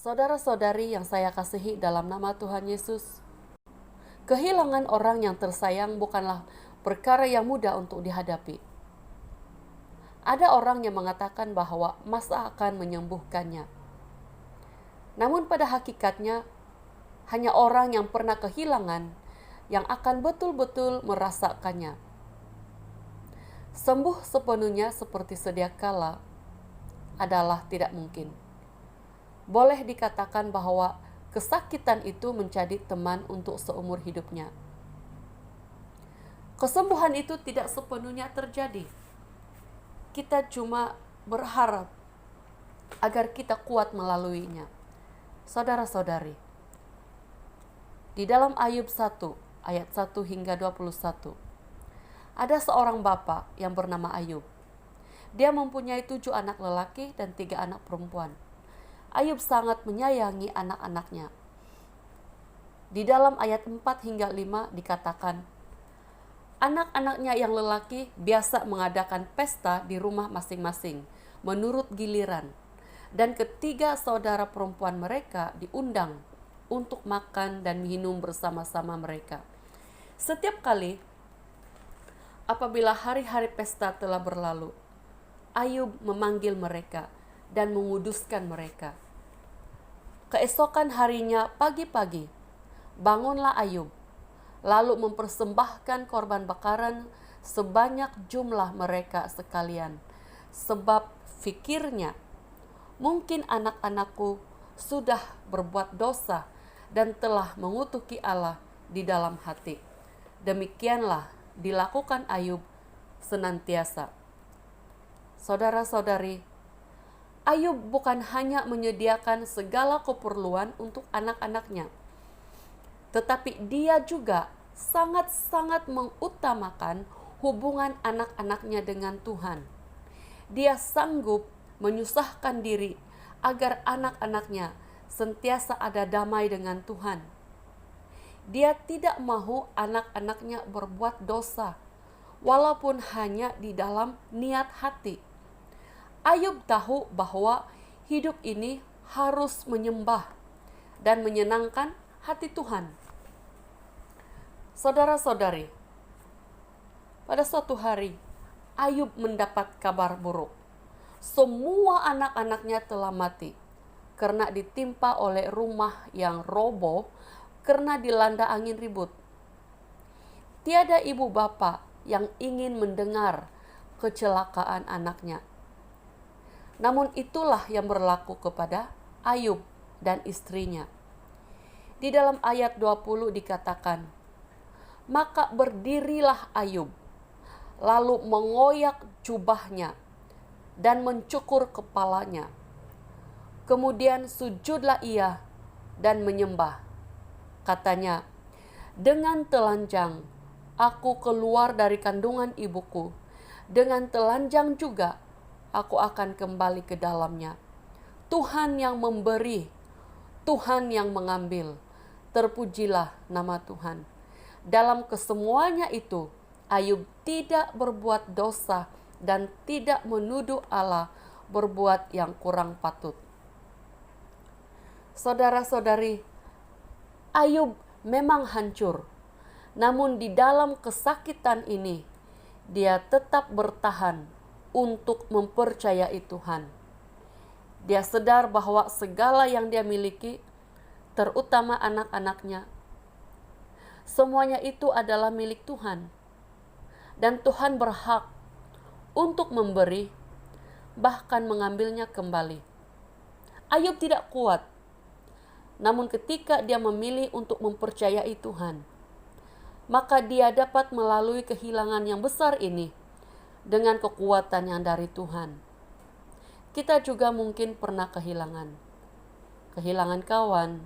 Saudara-saudari yang saya kasihi dalam nama Tuhan Yesus, kehilangan orang yang tersayang bukanlah perkara yang mudah untuk dihadapi. Ada orang yang mengatakan bahwa masa akan menyembuhkannya. Namun pada hakikatnya, hanya orang yang pernah kehilangan yang akan betul-betul merasakannya. Sembuh sepenuhnya seperti sedia kala adalah tidak mungkin. Boleh dikatakan bahwa kesakitan itu menjadi teman untuk seumur hidupnya. Kesembuhan itu tidak sepenuhnya terjadi. Kita cuma berharap agar kita kuat melaluinya. Saudara-saudari, di dalam Ayub 1 ayat 1 hingga 21, ada seorang bapak yang bernama Ayub. Dia mempunyai 7 anak lelaki dan 3 anak perempuan. Ayub sangat menyayangi anak-anaknya. Di dalam ayat 4 hingga 5 dikatakan, anak-anaknya yang lelaki biasa mengadakan pesta di rumah masing-masing menurut giliran, dan ketiga saudara perempuan mereka diundang untuk makan dan minum bersama-sama mereka. Setiap kali apabila hari-hari pesta telah berlalu, Ayub memanggil mereka dan menguduskan mereka. Keesokan harinya pagi-pagi, bangunlah Ayub, lalu mempersembahkan korban bakaran sebanyak jumlah mereka sekalian, sebab fikirnya, mungkin anak-anakku sudah berbuat dosa dan telah mengutuki Allah di dalam hati. Demikianlah dilakukan Ayub senantiasa. Saudara-saudari, Ayub bukan hanya menyediakan segala keperluan untuk anak-anaknya, tetapi dia juga sangat-sangat mengutamakan hubungan anak-anaknya dengan Tuhan. Dia sanggup menyusahkan diri agar anak-anaknya sentiasa ada damai dengan Tuhan. Dia tidak mahu anak-anaknya berbuat dosa, walaupun hanya di dalam niat hati. Ayub tahu bahwa hidup ini harus menyembah dan menyenangkan hati Tuhan. Saudara-saudari, pada suatu hari Ayub mendapat kabar buruk. Semua anak-anaknya telah mati karena ditimpa oleh rumah yang roboh karena dilanda angin ribut. Tiada ibu bapa yang ingin mendengar kecelakaan anaknya. Namun itulah yang berlaku kepada Ayub dan istrinya. Di dalam ayat 20 dikatakan, maka berdirilah Ayub, lalu mengoyak jubahnya dan mencukur kepalanya. Kemudian sujudlah ia dan menyembah. Katanya, dengan telanjang aku keluar dari kandungan ibuku, dengan telanjang juga aku akan kembali ke dalamnya. Tuhan yang memberi, Tuhan yang mengambil. Terpujilah nama Tuhan. Dalam kesemuanya itu, Ayub tidak berbuat dosa dan tidak menuduh Allah berbuat yang kurang patut. Saudara-saudari, Ayub memang hancur. Namun di dalam kesakitan ini, dia tetap bertahan untuk mempercayai Tuhan. Dia sadar bahwa segala yang dia miliki, terutama anak-anaknya, semuanya itu adalah milik Tuhan. Dan Tuhan berhak untuk memberi, bahkan mengambilnya kembali. Ayub tidak kuat. Namun ketika dia memilih untuk mempercayai Tuhan, maka dia dapat melalui kehilangan yang besar ini dengan kekuatan yang dari Tuhan. Kita juga mungkin pernah kehilangan kawan,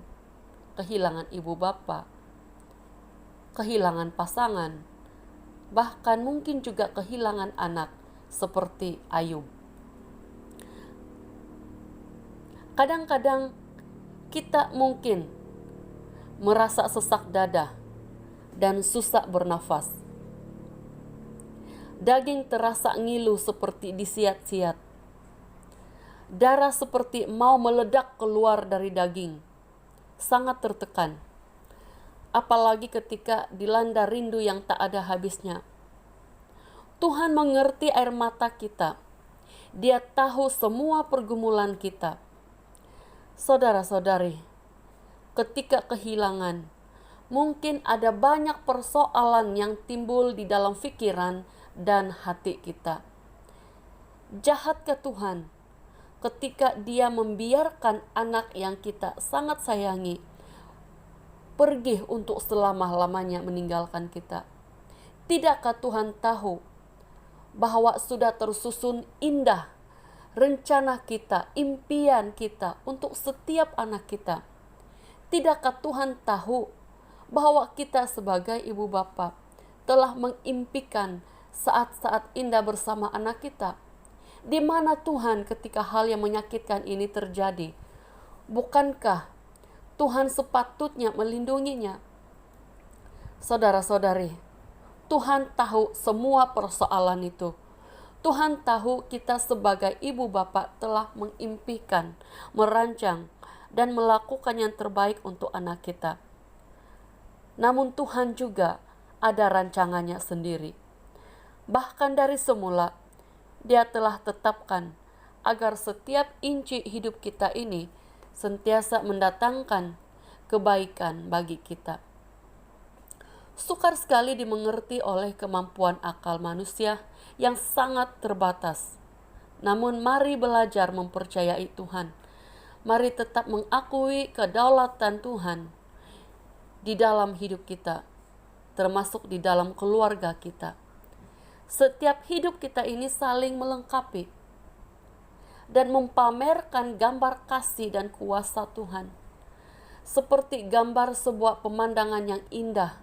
kehilangan ibu bapa, kehilangan pasangan, bahkan mungkin juga kehilangan anak seperti Ayub. Kadang-kadang kita mungkin merasa sesak dada dan susah bernafas. Daging terasa ngilu seperti disiat-siat. Darah seperti mau meledak keluar dari daging. Sangat tertekan. Apalagi ketika dilanda rindu yang tak ada habisnya. Tuhan mengerti air mata kita. Dia tahu semua pergumulan kita. Saudara-saudari, ketika kehilangan, mungkin ada banyak persoalan yang timbul di dalam pikiran dan hati kita. Jahatkah Tuhan ketika Dia membiarkan anak yang kita sangat sayangi pergi untuk selama-lamanya meninggalkan kita? Tidakkah Tuhan tahu bahwa sudah tersusun indah rencana kita, impian kita untuk setiap anak kita? Tidakkah Tuhan tahu bahwa kita sebagai ibu bapa telah mengimpikan saat-saat indah bersama anak kita? Di mana Tuhan ketika hal yang menyakitkan ini terjadi? Bukankah Tuhan sepatutnya melindunginya? Saudara-saudari, Tuhan tahu semua persoalan itu. Tuhan tahu kita sebagai ibu bapa telah mengimpikan, merancang, dan melakukan yang terbaik untuk anak kita. Namun Tuhan juga ada rancangannya sendiri. Bahkan dari semula, Dia telah tetapkan agar setiap inci hidup kita ini sentiasa mendatangkan kebaikan bagi kita. Sukar sekali dimengerti oleh kemampuan akal manusia yang sangat terbatas. Namun mari belajar mempercayai Tuhan. Mari tetap mengakui kedaulatan Tuhan di dalam hidup kita, termasuk di dalam keluarga kita. Setiap hidup kita ini saling melengkapi dan mempamerkan gambar kasih dan kuasa Tuhan. Seperti gambar sebuah pemandangan yang indah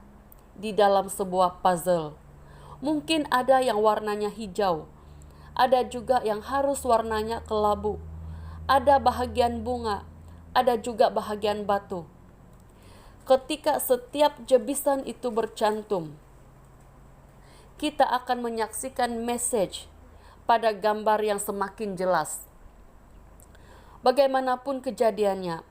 di dalam sebuah puzzle. Mungkin ada yang warnanya hijau, ada juga yang harus warnanya kelabu, ada bahagian bunga, ada juga bahagian batu. Ketika setiap jebisan itu bercantum, kita akan menyaksikan message pada gambar yang semakin jelas. Bagaimanapun kejadiannya,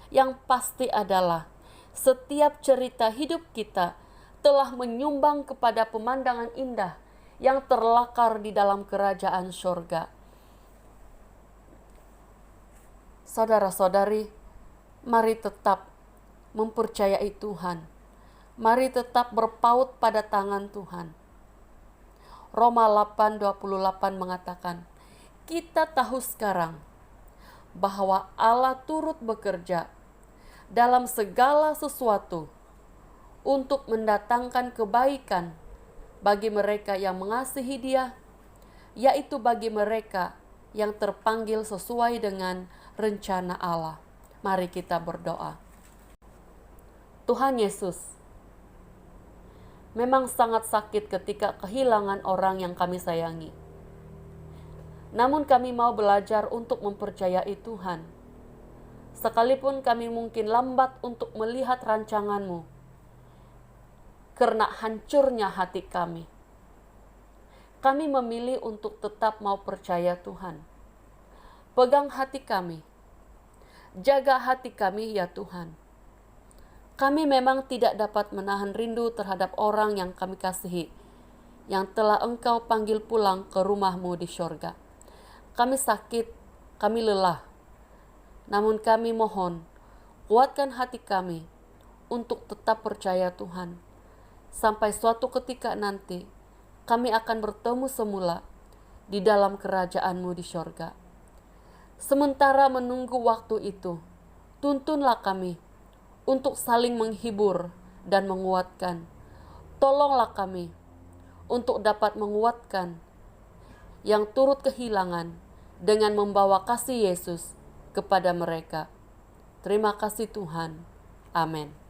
yang pasti adalah setiap cerita hidup kita telah menyumbang kepada pemandangan indah yang terlakar di dalam kerajaan surga. Saudara-saudari, mari tetap mempercayai Tuhan. Mari tetap berpaut pada tangan Tuhan. Roma 8:28 mengatakan, kita tahu sekarang bahwa Allah turut bekerja dalam segala sesuatu untuk mendatangkan kebaikan bagi mereka yang mengasihi Dia, yaitu bagi mereka yang terpanggil sesuai dengan rencana Allah. Mari kita berdoa. Tuhan Yesus, memang sangat sakit ketika kehilangan orang yang kami sayangi. Namun kami mau belajar untuk mempercayai Tuhan. Sekalipun kami mungkin lambat untuk melihat rancangan-Mu, karena hancurnya hati kami. Kami memilih untuk tetap mau percaya Tuhan. Pegang hati kami. Jaga hati kami ya Tuhan. Kami memang tidak dapat menahan rindu terhadap orang yang kami kasihi, yang telah Engkau panggil pulang ke rumah-Mu di syurga. Kami sakit, kami lelah. Namun kami mohon, kuatkan hati kami untuk tetap percaya Tuhan. Sampai suatu ketika nanti, kami akan bertemu semula di dalam kerajaan-Mu di syurga. Sementara menunggu waktu itu, tuntunlah kami untuk saling menghibur dan menguatkan. Tolonglah kami untuk dapat menguatkan yang turut kehilangan dengan membawa kasih Yesus kepada mereka. Terima kasih Tuhan. Amin.